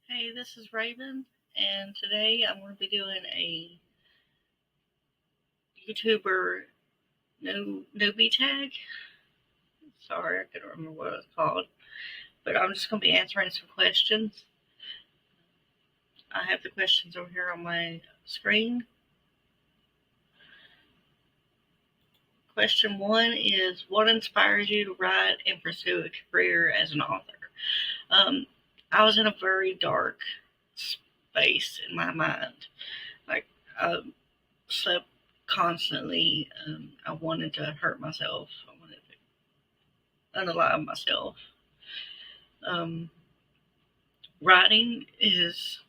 Hey, this is Raven, and today I'm going to be doing a YouTuber Newbie Tag. Sorry, I couldn't remember what it was called, but I'm just going to be answering some questions. I have the questions over here on my screen. Question one is, what inspires you to write and pursue a career as an author? Um, I was in a very dark space in my mind. Like, I slept constantly. I wanted to hurt myself. I wanted to unalive myself. Um, Writing is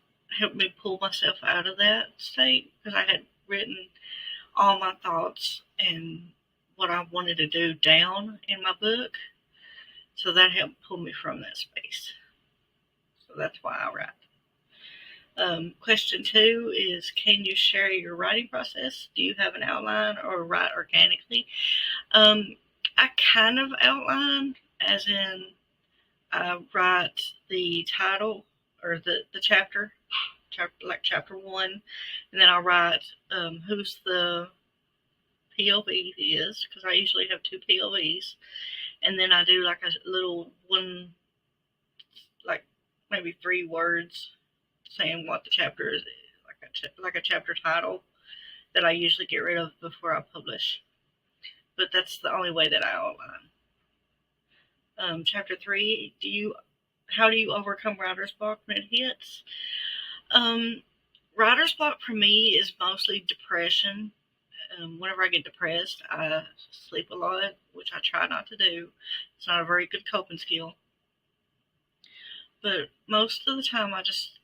helped me pull myself out of that state because I had written all my thoughts and what I wanted to do down in my book. So that helped pull me from that space. So that's why I write. Question two is, can you share your writing process? Do you have an outline or write organically? Um, I kind of outline, as in I write the title or the chapter, like chapter one, and then I'll write who's the POV is, because I usually have two POVs, and then I do like a little one, like maybe 3 words saying what the chapter is, like a chapter title that I usually get rid of before I publish. But that's the only way that I outline. Chapter three, how do you overcome writer's block when it hits? Um, Writer's block for me is mostly depression. Whenever I get depressed, I sleep a lot, which I try not to do. It's not a very good coping skill. But most of the time, I just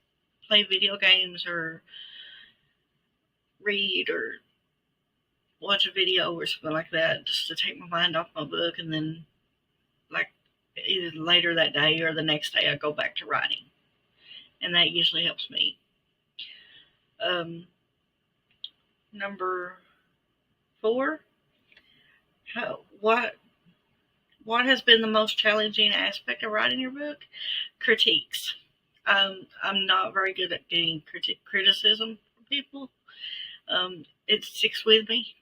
play video games or read or watch a video or something like that just to take my mind off my book. And then, like, either later that day or the next day, I go back to writing. And that usually helps me. Um, Number four, what has been the most challenging aspect of writing your book? Critiques. I'm not very good at getting criticism from people. It sticks with me.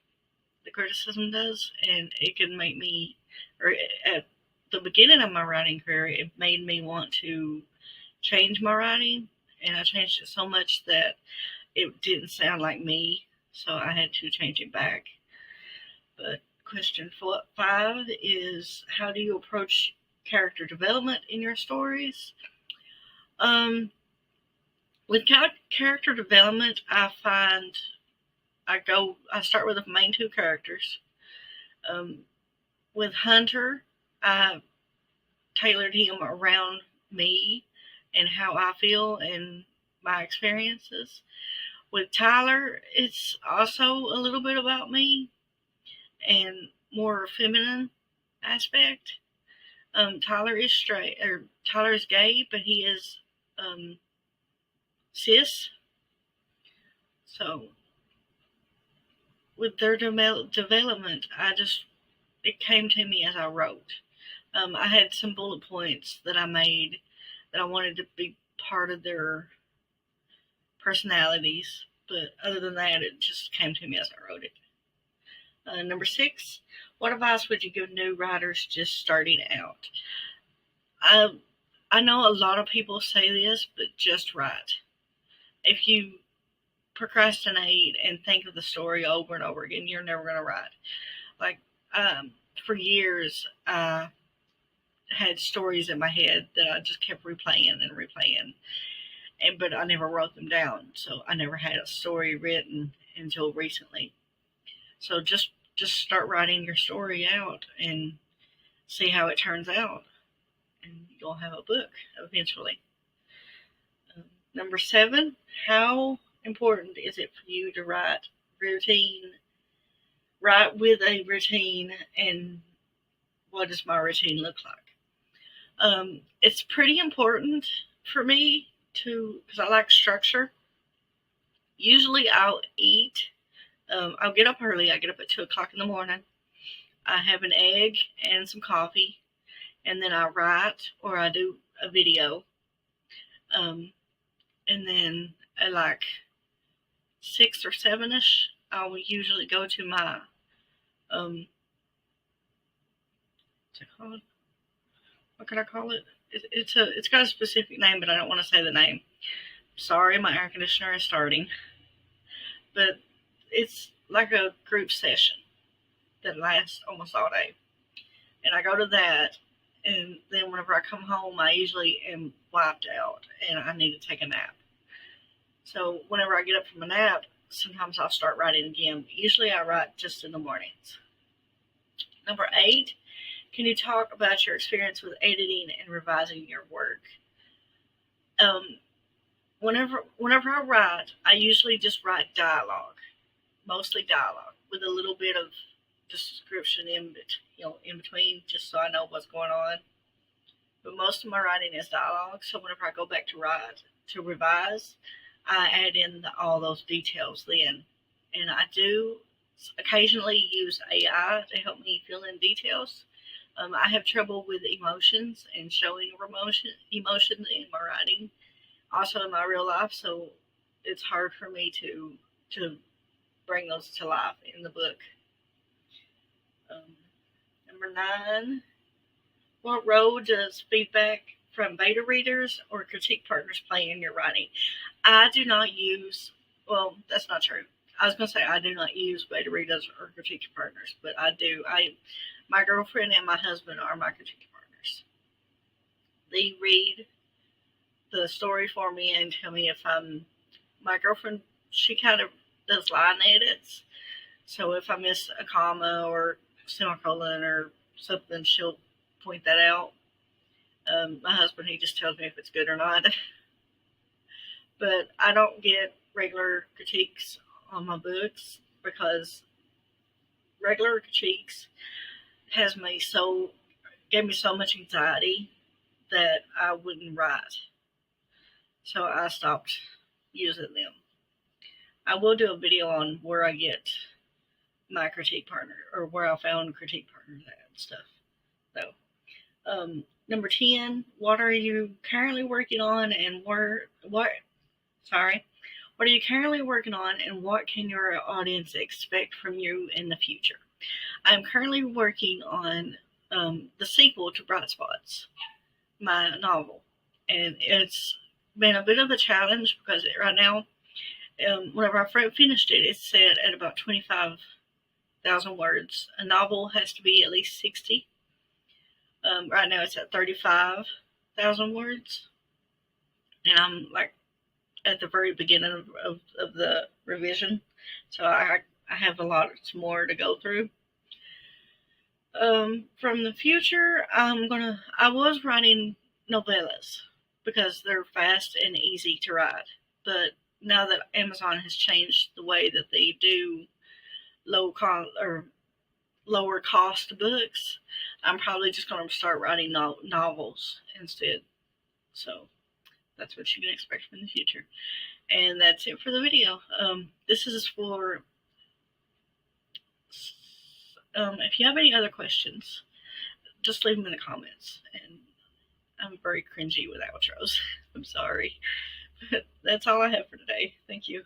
The criticism does, and it can make me, or at the beginning of my writing career, it made me want to change my writing, and I changed it so much that it didn't sound like me, so I had to change it back. But question five is, how do you approach character development in your stories? Um, with character development, I find I start with the main two characters. Um, with Hunter, I tailored him around me and how I feel and my experiences. With Tyler, it's also a little bit about me and more feminine aspect. Tyler is straight, or Tyler is gay, but he is um, cis. So with their development, it came to me as I wrote. I had some bullet points that I made that I wanted to be part of their personalities, but other than that, it just came to me as I wrote it. Number six, what advice would you give new writers just starting out? I I know a lot of people say this, but just write. If you procrastinate and think of the story over and over again, you're never going to write. Like, for years, I had stories in my head that I just kept replaying and replaying, but I never wrote them down. So I never had a story written until recently. So just start writing your story out and see how it turns out, and you'll have a book eventually. Number seven, how important is it for you to write with a routine, and what does my routine look like? It's pretty important for me because I like structure. Usually I'll eat, I'll get up early. I get up at 2 o'clock in the morning. I have an egg and some coffee, and then I write or I do a video. Um, and then at like 6 or 7ish, I will usually go to my what's it called? What can I call it? It's got a specific name, but I don't want to say the name. Sorry, my air conditioner is starting, but it's like a group session that lasts almost all day, and I go to that. And then whenever I come home, I usually am wiped out and I need to take a nap. So whenever I get up from a nap, sometimes I'll start writing again. But usually I write just in the mornings. Number 8, can you talk about your experience with editing and revising your work? Um, whenever I write, I usually just write dialogue, mostly dialogue, with a little bit of description in between, just so I know what's going on. But most of my writing is dialogue, so whenever I go back to revise, I add in all those details then. And I do occasionally use AI to help me fill in details. I have trouble with emotions and showing emotions in my writing, also in my real life, so it's hard for me to bring those to life in the book. Number 9, what role does feedback from beta readers or critique partners play in your writing? I do not use, well, that's not true. I was going to say I do not use beta readers or critique partners, but I do. My girlfriend and my husband are my critique partners. They read the story for me and tell me if my girlfriend, she kind of does line edits. So if I miss a comma or semicolon or something, she'll point that out. My husband, he just tells me if it's good or not. But I don't get regular critiques on my books because regular critiques gave me so much anxiety that I wouldn't write. So I stopped using them. I will do a video on where I get my critique partner, or where I found critique partners at and stuff. So, number 10, what are you currently working on, and what are you currently working on, and what can your audience expect from you in the future? I'm currently working on the sequel to Bright Spots, my novel, and it's been a bit of a challenge because right now, whenever I finished it, it's set at about 25,000 words. A novel has to be at least 60. Right now it's at 35,000 words, and I'm like at the very beginning of the revision, so I have a lot more to go through. From the future, I was writing novellas because they're fast and easy to write, but now that Amazon has changed the way that they do lower cost books, I'm probably just going to start writing novels instead. So that's what you can expect from the future. And that's it for the video. This is for, if you have any other questions, just leave them in the comments. And I'm very cringy with outros. I'm sorry. But that's all I have for today. Thank you.